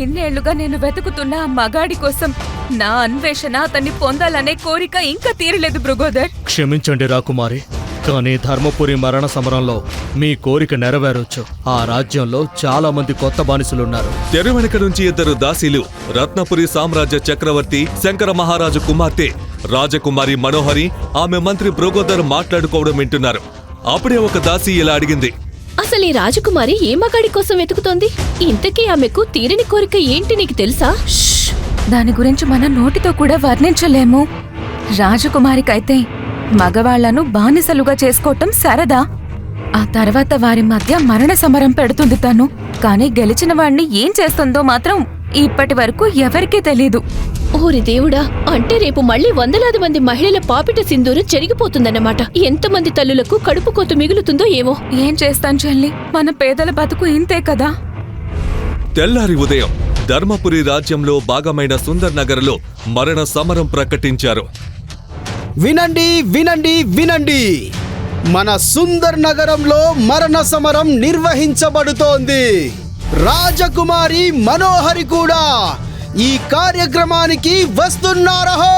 ఇన్నేళ్లుగా నేను వెతుకుతున్న ఆ మగాడి కోసం నా అన్వేషణ అతన్ని పొందాలనే కోరిక ఇంకా తీరలేదు భృగోదర్. క్షమించండి రాకుమారి, కానీ ధర్మపురి మరణ సమరంలో మీ కోరిక నెరవేరొచ్చు. ఆ రాజ్యంలో చాలా మంది కొత్త బానిసలున్నారు. తెర వెనుక నుంచి ఇద్దరు దాసీలు రత్నపురి సామ్రాజ్య చక్రవర్తి శంకర మహారాజు కుమార్తె రాజకుమారి మనోహరి ఆమె మంత్రి భృగోదర్ మాట్లాడుకోవడం వింటున్నారు. అప్పుడే ఒక దాసి ఇలా అడిగింది, అసలు ఈ రాజకుమారి ఏ మగాడి కోసం వెతుకుతోంది? ఇంతకీ ఆమెకు తీరని కోరిక ఏంటి నీకు తెలుసా? దాని గురించి మనం నోటితో కూడా వర్ణించలేము. రాజకుమారికైతే మగవాళ్లను బానిసలుగా చేసుకోవటం సరదా. ఆ తర్వాత వారి మధ్య మరణ సమరం పెడుతుంది తను. కానీ గెలిచిన వాణ్ణి ఏం చేస్తుందో మాత్రం ఇప్పటి వరకు ఎవరికీ తెలీదు. ఓరి దేవుడా, అంటే రేపు మళ్ళీ వందలాది మంది మహిళల పాపిట సింధూరు చెరిగిపోతుందన్నమాట. ఎంతమంది తల్లులకు కడుపు కోత మిగులుతుందో ఏమో. ఏం చేస్తాం చెల్లి, మన పేదల బతుకు ఇంతే కదా. తెల్లారి ఉదయం ధర్మపురి రాజ్యంలో భాగమైన సుందర్ నగర్లో మరణ సమరం ప్రకటించారు. వినండి వినండి వినండి, మన సుందర్ నగరంలో మరణ సమరం నిర్వహించబడుతోంది. రాజకుమారి మనోహరి కూడా ఈ కార్యక్రమానికి వస్తున్నారహో.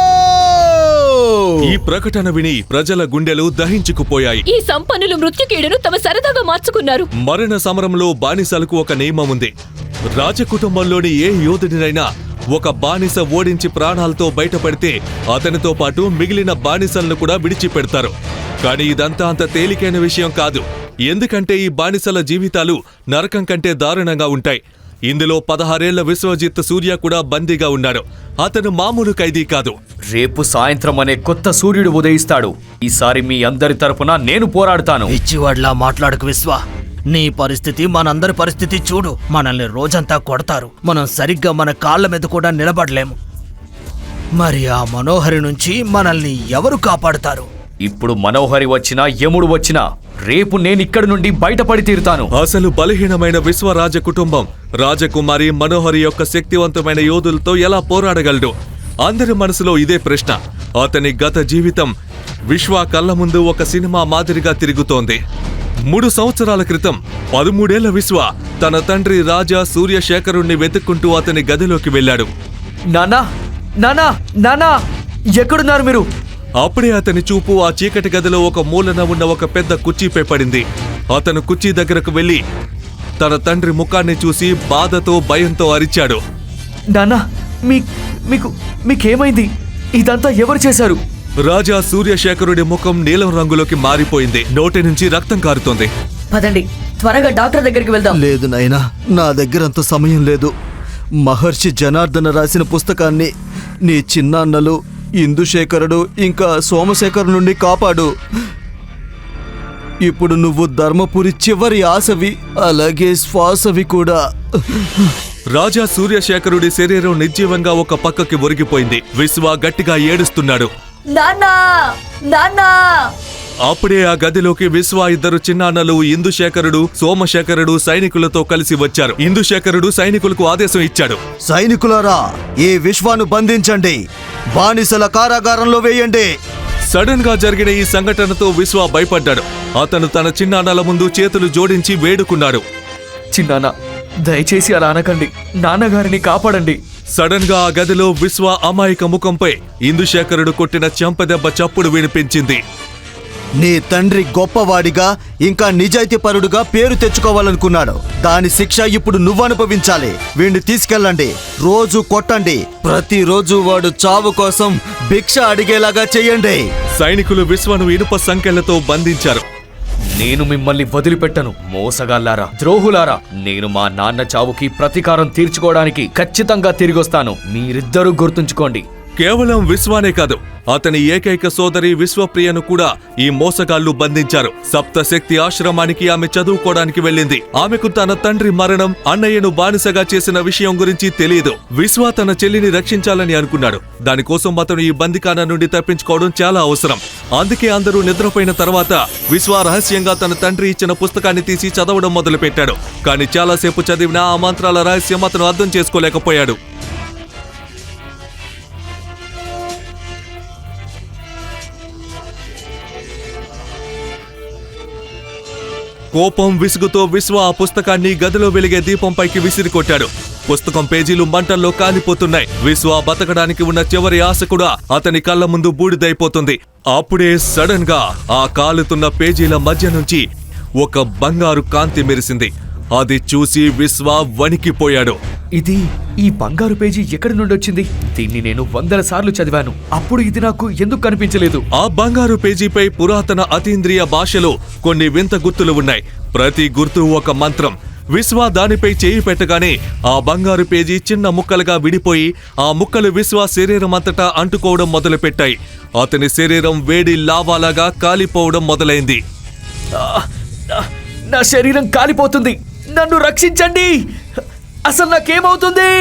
ఈ ప్రకటన విని ప్రజల గుండెలు దహించుకుపోయాయి. ఈ సంపన్నులు మృత్యుకీడును తమ సరదాగా మార్చుకున్నారు. మరణ సమరంలో బానిసలకు ఒక నియమం ఉంది. రాజకుటుంబంలోని ఏ యోధుడినైనా ఒక బానిస ఓడించి ప్రాణాలతో బయటపడితే అతనితో పాటు మిగిలిన బానిసలను కూడా విడిచిపెడతారు. కానీ ఇదంతా అంత తేలికైన విషయం కాదు. ఎందుకంటే ఈ బానిసల జీవితాలు నరకం కంటే దారుణంగా ఉంటాయి. ఇందులో 16 ఏళ్ల విశ్వజిత్ సూర్య కూడా బందీగా ఉన్నాడు. అతను మామూలు ఖైదీ కాదు. రేపు సాయంత్రం అనే కొత్త సూర్యుడు ఉదయిస్తాడు. ఈసారి మీ అందరి తరపున నేను పోరాడుతాను. ఇచ్చివాడ్లా మాట్లాడకు విశ్వ. నీ పరిస్థితి మనందరి పరిస్థితి చూడు. మనల్ని రోజంతా కొడతారు. మనం సరిగ్గా మన కాళ్ల మీద కూడా నిలబడలేము. మరి ఆ మనోహరి నుంచి మనల్ని ఎవరు కాపాడుతారు? ఇప్పుడు మనోహరి వచ్చినా యముడు వచ్చినా రేపు నేనిక్కడి నుండి బయటపడి తీరుతాను. అసలు బలహీనమైన విశ్వరాజ కుటుంబం రాజకుమారి మనోహరి యొక్క శక్తివంతమైన యోధులతో ఎలా పోరాడగలడు? అందరి మనసులో ఇదే ప్రశ్న. అతని గత జీవితం విశ్వ కళ్ళ ముందు ఒక సినిమా మాదిరిగా తిరుగుతోంది. 3 సంవత్సరాల క్రితం 13 ఏళ్ల విశ్వ తన తండ్రి రాజా సూర్యశేఖరుణ్ణి వెతుక్కుంటూ అతని గదిలోకి వెళ్ళాడు. నానా నానా నానా, ఎక్కడున్నారు మీరు? అప్పుడే అతని చూపు ఆ చీకటి గదిలో ఒక మూలన ఉన్న ఒక పెద్ద కుర్చీపై పడింది. అతను కుర్చీ దగ్గరకు వెళ్లి తన తండ్రి ముఖాన్ని చూసి బాధతో భయంతో అరిచాడు. నానా, మీకేమైంది? ఇదంతా ఎవరు చేశారు? రాజా సూర్యశేఖరుడి ముఖం నీలం రంగులోకి మారిపోయింది. నోటి నుంచి రక్తం కారుతోంది. పదండి, త్వరగా డాక్టర్ దగ్గరికి వెళ్దాం. లేదు నాయనా, నా దగ్గరంత సమయం లేదు. మహర్షి జనార్దన రాసిన పుస్తకాన్ని నీ చిన్నాన్నలు ఇందుశేఖరుడు ఇంకా సోమశేఖరు నుండి కాపాడు. ఇప్పుడు నువ్వు ధర్మపురి చివరి ఆశవి, అలాగే శ్వాసవి కూడా. రాజా సూర్యశేఖరుడి శరీరం నిర్జీవంగా ఒక పక్కకి ఒరిగిపోయింది. విశ్వ గట్టిగా ఏడుస్తున్నాడు. నాన్నా నాన్నా. అప్పుడే ఆ గదిలోకి విశ్వ ఇద్దరు చిన్నాన్నలు ఇందుశేఖరుడు సోమశేఖరుడు సైనికులతో కలిసి వచ్చారు. ఇందుశేఖరుడు సైనికులకు ఆదేశం ఇచ్చాడు. సైనికులారా, ఈ విశ్వాను బంధించండి, బానిసల కారాగారంలో వేయండి. సడన్ గా జరిగిన ఈ సంఘటనతో విశ్వ భయపడ్డాడు. అతను తన చిన్నాన్నల ముందు చేతులు జోడించి వేడుకున్నాడు. చిన్నాన్న, దయచేసి అలా అనకండి. నాన్నగారిని కాపాడండి. సడన్ గా ఆ గదిలో విశ్వ అమాయక ముఖంపై ఇందుశేఖరుడు కొట్టిన చెంపదెబ్బ చప్పుడు వినిపించింది. నీ తండ్రి గొప్పవాడిగా ఇంకా నిజాయితీపరుడుగా పేరు తెచ్చుకోవాలనుకున్నాడు. దాని శిక్ష ఇప్పుడు నువ్వు అనుభవించాలి. వీణ్ణి తీసుకెళ్ళండి, రోజు కొట్టండి, ప్రతిరోజు వాడు చావు కోసం భిక్ష అడిగేలాగా చెయ్యండి. సైనికులు విశ్వను ఇనుప సంకెళ్లతో బంధించారు. నేను మిమ్మల్ని వదిలిపెట్టను, మోసగాళ్లారా, ద్రోహులారా. నేను మా నాన్న చావుకి ప్రతీకారం తీర్చుకోవడానికి ఖచ్చితంగా తిరిగొస్తాను. మీరిద్దరూ గుర్తుంచుకోండి. కేవలం విశ్వానే కాదు, అతని ఏకైక సోదరి విశ్వప్రియను కూడా ఈ మోసగాళ్లు బంధించారు. సప్తశక్తి ఆశ్రమానికి ఆమె చదువుకోవడానికి వెళ్ళింది. ఆమెకు తన తండ్రి మరణం, అన్నయ్యను బానిసగా చేసిన విషయం గురించి తెలియదు. విశ్వ తన చెల్లిని రక్షించాలని అనుకున్నాడు. దానికోసం అతను ఈ బందికాన నుండి తప్పించుకోవడం చాలా అవసరం. అందుకే అందరూ నిద్రపోయిన తర్వాత విశ్వ రహస్యంగా తన తండ్రి ఇచ్చిన పుస్తకాన్ని తీసి చదవడం మొదలుపెట్టాడు. కానీ చాలాసేపు చదివినా ఆ మంత్రాల రహస్యం అతను అర్థం చేసుకోలేకపోయాడు. కోపం విసుగుతో విశ్వ ఆ పుస్తకాన్ని గదిలో వెలిగే దీపంపైకి విసిరికొట్టాడు. పుస్తకం పేజీలు మంటల్లో కాలిపోతున్నాయి. విశ్వ బతకడానికి ఉన్న చివరి ఆశ కూడా అతని కళ్ళ ముందు బూడిదైపోతుంది. అప్పుడే సడన్ గా ఆ కాలుతున్న పేజీల మధ్య నుంచి ఒక బంగారు కాంతి మెరిసింది. అది చూసి విశ్వ వణికిపోయాడు. ఇది ఈ బంగారు పేజీ ఎక్కడి నుండి వచ్చింది? దీన్ని నేను 100 సార్లు చదివాను. అప్పుడు ఇది నాకు ఎందుకు కనిపించలేదు? ఆ బంగారు పేజీపై పురాతన అతీంద్రియ భాషలో కొన్ని వింత గుర్తులు ఉన్నాయి. ప్రతి గుర్తు ఒక మంత్రం. విశ్వ దానిపై చేయి పెట్టగానే ఆ బంగారు పేజీ చిన్న ముక్కలుగా విడిపోయి ఆ ముక్కలు విశ్వ శరీరం అంతటా అంటుకోవడం మొదలుపెట్టాయి. అతని శరీరం వేడి లావాలాగా కాలిపోవడం మొదలైంది. నా శరీరం కాలిపోతుంది. నన్ను రక్షించండి. అసలు నాకేమవుతుంది?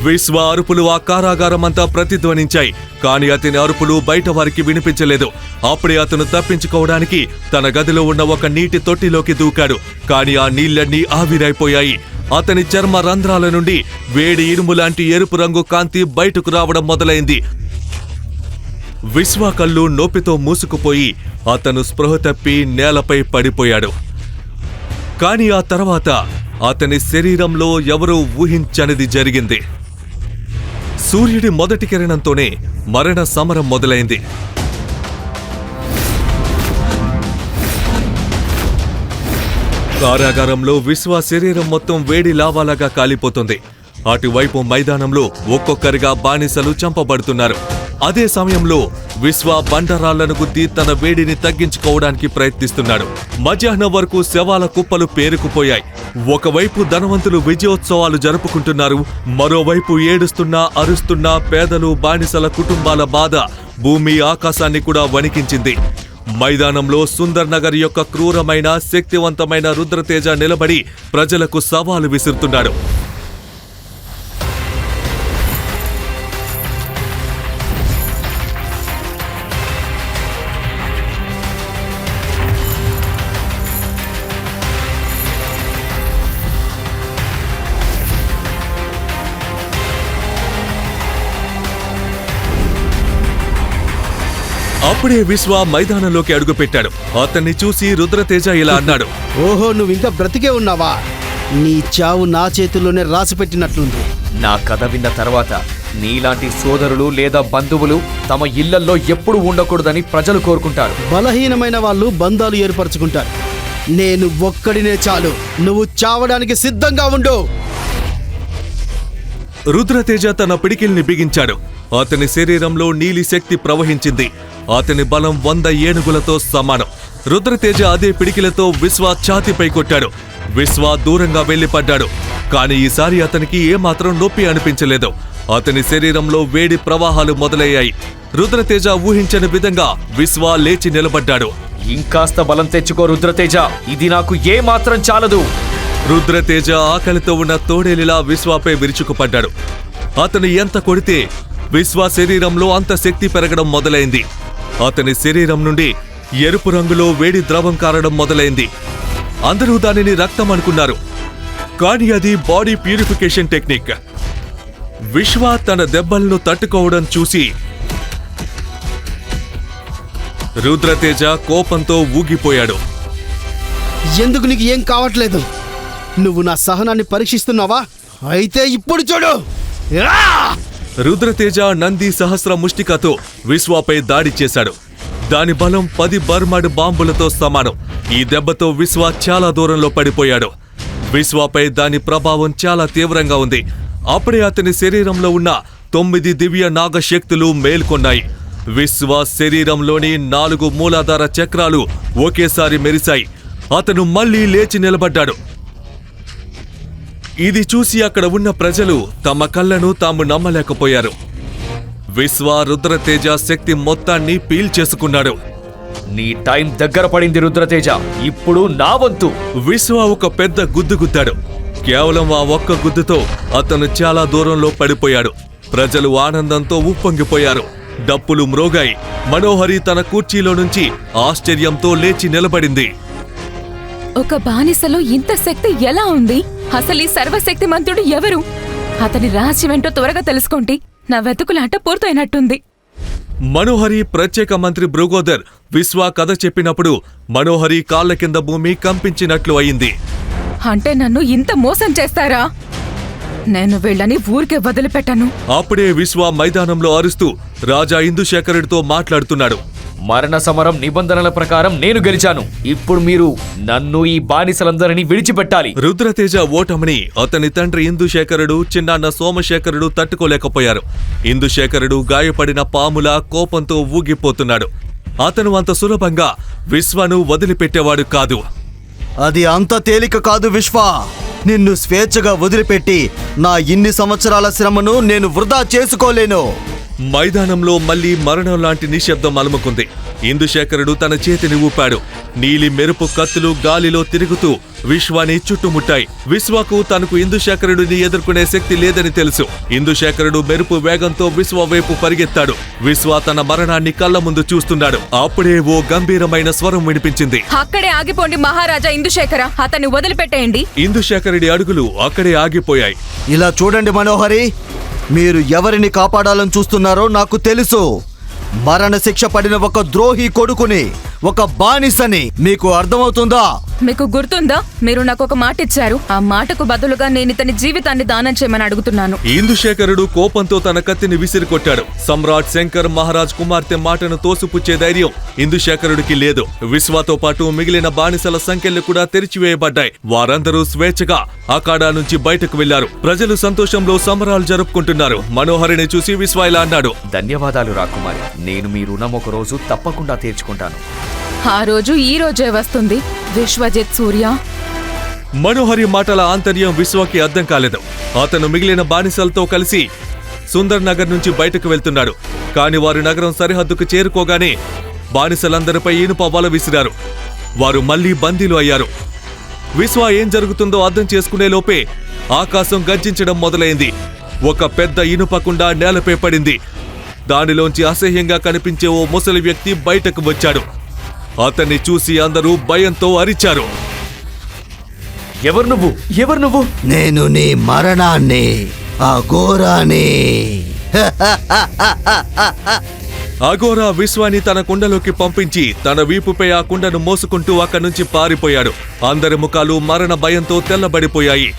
విశ్వ అరుపులు ఆ కారాగారం అంతా ప్రతిధ్వనించాయి. కానీ అతని అరుపులు బయట వారికి వినిపించలేదు. అప్పుడే అతను తప్పించుకోవడానికి తన గదిలో ఉన్న ఒక నీటి తొట్టిలోకి దూకాడు. కానీ ఆ నీళ్లన్నీ ఆవిరైపోయాయి. అతని చర్మ రంధ్రాల నుండి వేడి ఇనుము లాంటి ఎరుపు రంగు కాంతి బయటకు రావడం మొదలైంది. విశ్వ కళ్ళు నొప్పితో మూసుకుపోయి అతను స్పృహ తప్పి నేలపై పడిపోయాడు. కాని ఆ తర్వాత అతని శరీరంలో ఎవరూ ఊహించనిది జరిగింది. సూర్యుడి మొదటి కిరణంతోనే మరణ సమరం మొదలైంది. కారాగారంలో విశ్వ శరీరం మొత్తం వేడి లావాలాగా కాలిపోతుంది. అటువైపు మైదానంలో ఒక్కొక్కరిగా బానిసలు చంపబడుతున్నారు. అదే సమయంలో విశ్వ బండరాళ్లను గుద్ది తన వేడిని తగ్గించుకోవడానికి ప్రయత్నిస్తున్నాడు. మధ్యాహ్నం వరకు శవాల కుప్పలు పేరుకుపోయాయి. ఒకవైపు ధనవంతులు విజయోత్సవాలు జరుపుకుంటున్నారు. మరోవైపు ఏడుస్తున్నా అరుస్తున్నా పేదలు బానిసల కుటుంబాల బాధ భూమి ఆకాశాన్ని కూడా వణికించింది. మైదానంలో సుందర్ నగర్ యొక్క క్రూరమైన శక్తివంతమైన రుద్రతేజ నిలబడి ప్రజలకు సవాలు విసురుతున్నాడు. అప్పుడే విశ్వ మైదానంలోకి అడుగుపెట్టాడు. అతన్ని చూసి రుద్రతేజ ఇలా అన్నాడు. ఓహో, నువ్వింకా బ్రతికే ఉన్నావా? నీ చావు నా చేతుల్లోనే రాసిపెట్టినట్లుంది. నా కథ విన్న తర్వాత నీలాంటి సోదరులు లేదా బంధువులు తమ ఇళ్లల్లో ఎప్పుడు ఉండకూడదని ప్రజలు కోరుకుంటారు. బలహీనమైన వాళ్ళు బంధాలు ఏర్పరచుకుంటారు. నేను ఒక్కడినే చాలు. నువ్వు చావడానికి సిద్ధంగా ఉండు. రుద్రతేజ తన పిడికిల్ని బిగించాడు. అతని శరీరంలో నీలి శక్తి ప్రవహించింది. అతని బలం 100 ఏనుగులతో సమానం. రుద్రతేజ అదే పిడికిలతో విశ్వ ఛాతీపై కొట్టాడు. విశ్వ దూరంగా వెళ్లిపడ్డాడు. కానీ ఈసారి అతనికి ఏమాత్రం నొప్పి అనిపించలేదు. అతని శరీరంలో వేడి ప్రవాహాలు మొదలయ్యాయి. రుద్రతేజ ఊహించని విధంగా విశ్వ లేచి నిలబడ్డాడు. ఇంకాస్త బలం తెచ్చుకో రుద్రతేజ, ఇది నాకు ఏమాత్రం చాలదు. రుద్రతేజ ఆకలితో ఉన్న తోడేలిలా విశ్వపై విరుచుకుపడ్డాడు. అతను ఎంత కొడితే విశ్వ శరీరంలో అంత శక్తి పెరగడం మొదలైంది. అతని శరీరం నుండి ఎరుపు రంగులో వేడి ద్రవం కారడం మొదలైంది. అందరూ దానిని రక్తం అనుకున్నారు. కానీ అది బాడీ ప్యూరిఫికేషన్ టెక్నిక్. విశ్వ తన దెబ్బలను తట్టుకోవడం చూసి రుద్రతేజ కోపంతో ఊగిపోయాడు. ఎందుకు నీకు ఏం కావట్లేదు? నువ్వు నా సహనాన్ని పరీక్షిస్తున్నావా? అయితే ఇప్పుడు చూడు. రుద్రతేజ నంది సహస్ర ముష్టికతో విశ్వపై దాడి చేశాడు. దాని బలం 10 బర్మడ్ బాంబులతో సమానం. ఈ దెబ్బతో విశ్వ చాలా దూరంలో పడిపోయాడు. విశ్వపై దాని ప్రభావం చాలా తీవ్రంగా ఉంది. అప్పుడే అతని శరీరంలో ఉన్న 9 దివ్య నాగశక్తులు మేల్కొన్నాయి. విశ్వ శరీరంలోని 4 మూలాధార చక్రాలు ఒకేసారి మెరిశాయి. అతను మళ్లీ లేచి నిలబడ్డాడు. ఇది చూసి అక్కడ ఉన్న ప్రజలు తమ కళ్ళను తాము నమ్మలేకపోయారు. విశ్వ రుద్రతేజ శక్తి మొత్తాన్ని పీల్చేసుకున్నాడు. నీ టైం దగ్గర పడింది రుద్రతేజ, ఇప్పుడు నా వంతు. విశ్వ ఒక పెద్ద గుద్దు గుద్దాడు. కేవలం ఆ ఒక్క గుద్దుతో అతను చాలా దూరంలో పడిపోయాడు. ప్రజలు ఆనందంతో ఉప్పొంగిపోయారు. డప్పులు మ్రోగాయి. మనోహరి తన కుర్చీలో నుంచి ఆశ్చర్యంతో లేచి నిలబడింది. ఒక బానిసలో ఇంత శక్తి ఎలా ఉంది? అసలు ఈ సర్వశక్తిమంతుడు ఎవరు? అతని రహస్యమేంటో త్వరగా తెలుసుకోండి. నా వెతుకులాట పూర్తయినట్టుంది. మనోహరి ప్రత్యేక మంత్రి భృగోదర్ విశ్వ కథ చెప్పినప్పుడు మనోహరి కాళ్ల కింద భూమి కంపించినట్లు అయింది. అంటే నన్ను ఇంత మోసం చేస్తారా? నేను వీళ్ళని ఊరికే వదిలిపెట్టను. అప్పుడే విశ్వ మైదానంలో అరుస్తూ రాజా ఇందుశేఖరుడితో మాట్లాడుతున్నాడు. మరణ సమరం నిబంధనల ప్రకారం నేను గెలిచాను. ఇప్పుడు మీరు నన్ను ఈ బానిసలందరినీ విడిచిపెట్టాలి. రుద్రతేజ ఓటమిని అతని తండ్రి ఇందుశేఖరుడు, చిన్నాన్న సోమశేఖరుడు తట్టుకోలేకపోయారు. ఇందుశేఖరుడు గాయపడిన పాములా కోపంతో ఊగిపోతున్నాడు. అతను అంత సులభంగా విశ్వను వదిలిపెట్టేవాడు కాదు. అది అంత తేలిక కాదు విశ్వ. నిన్ను స్వేచ్ఛగా వదిలిపెట్టి నా ఇన్ని సంవత్సరాల శ్రమను నేను వృధా చేసుకోలేను. మైదానంలో మళ్లీ మరణం లాంటి నిశ్శబ్దం అలుముకుంది. ఇందుశేఖరుడు తన చేతిని ఊపాడు. నీలి మెరుపు కత్తులు గాలిలో తిరుగుతూ విశ్వాని చుట్టుముట్టాయి. విశ్వకు తనకు ఇందుశేఖరుడిని ఎదుర్కొనే శక్తి లేదని తెలుసు. ఇందుశేఖరుడు మెరుపు వేగంతో విశ్వ వైపు పరిగెత్తాడు. విశ్వ తన మరణాన్ని కళ్ళ ముందు చూస్తున్నాడు. అప్పుడే ఓ గంభీరమైన స్వరం వినిపించింది. అక్కడే ఆగిపోండి మహారాజా ఇందుశేఖర, అతన్ని వదిలిపెట్టేయండి. ఇందుశేఖరుడి అడుగులు అక్కడే ఆగిపోయాయి. ఇలా చూడండి మనోహరి, మీరు ఎవరిని కాపాడాలని చూస్తున్నారో నాకు తెలుసు. మరణశిక్ష పడిన ఒక ద్రోహి కొడుకుని, ఒక బానిసని. మీకు అర్థమవుతుందా? మీకు గుర్తుందా? మీరు నాకు ఒక మాట ఇచ్చారు. ఆ మాటకు బదులుగా నేను ఇతని జీవితాన్ని దానం చేయమని అడుగుతున్నాను. ఇందుశేఖరుడు కోపంతో తన కత్తిని విసిరికొట్టాడు. సమ్రాట్ శంకర్ మహారాజ్ కుమార్తె మాటను తోసిపుచ్చే ధైర్యం ఇందుశేఖరుడికి లేదు. విశ్వతో పాటు మిగిలిన బానిసల సంఖ్యలు కూడా తెరిచివేయబడ్డాయి. వారందరూ స్వేచ్ఛగా అఖాడా నుంచి బయటకు వెళ్లారు. ప్రజలు సంతోషంలో సంబరాలు జరుపుకుంటున్నారు. మనోహరిని చూసి విశ్వ ఇలా అన్నాడు. ధన్యవాదాలు రాకుమారి. నేను మీ రుణం ఒక రోజు తప్పకుండా తీర్చుకుంటాను. ఆ రోజు ఈ రోజే వస్తుంది విశ్వజిత్ సూర్య. మనోహరి మాటల ఆంతర్యం విశ్వకి అర్థం కాలేదు. అతను మిగిలిన బానిసలతో కలిసి సుందర్ నగర్ నుంచి బయటకు వెళ్తున్నాడు. కాని వారు నగరం సరిహద్దుకు చేరుకోగానే బానిసలందరిపై ఇనుప వల విసిరారు. వారు మళ్లీ బందీలు అయ్యారు. విశ్వ ఏం జరుగుతుందో అర్థం చేసుకునే లోపే ఆకాశం గర్జించడం మొదలైంది. ఒక పెద్ద ఇనుప కుండ నేలపై పడింది. దానిలోంచి అసహ్యంగా కనిపించే ఓ ముసలి వ్యక్తి బయటకు వచ్చాడు. అతన్ని చూసి అందరూ భయంతో అరిచారు. ఎవరు నువ్వు? ఎవరు నువ్వు? నేను నీ మరణాన్ని, అఘోరాని. అఘోరా విశ్వాని తన కుండలోకి పంపించి తన వీపుపై ఆ కుండను మోసుకుంటూ అక్కడి నుంచి పారిపోయాడు. అందరి ముఖాలు మరణ భయంతో తెల్లబడిపోయాయి.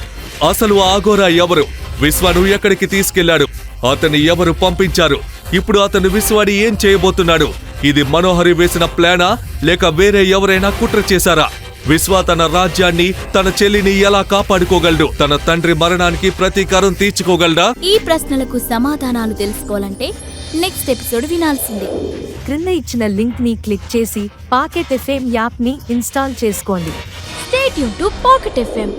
అసలు ఆ అఘోరా ఎవరు? విశ్వను ఎక్కడికి తీసుకెళ్లాడు? అతన్ని ఎవరు పంపించారు? ఇప్పుడు అతను విశ్వాని ఏం చేయబోతున్నాడు? ఇది మనోహరి వేసిన ప్లానా, లేక వేరే ఎవరైనా కుట్ర చేశారా? విశ్వ తన రాజ్యాన్ని, తన చెల్లిని ఎలా కాపాడుకోగలడు? తన తండ్రి మరణానికి ప్రతీకారం తీర్చుకోగలడా? ఈ ప్రశ్నలకు సమాధానాలు తెలుసుకోవాలంటే నెక్స్ట్ ఎపిసోడ్ వినాల్సిందే. క్రింద ఇచ్చిన లింక్ ని క్లిక్ చేసి పాకెట్ ఎఫ్ఎం యాప్ ని ఇన్స్టాల్ చేసుకోండి. Stay tune to pocket FM.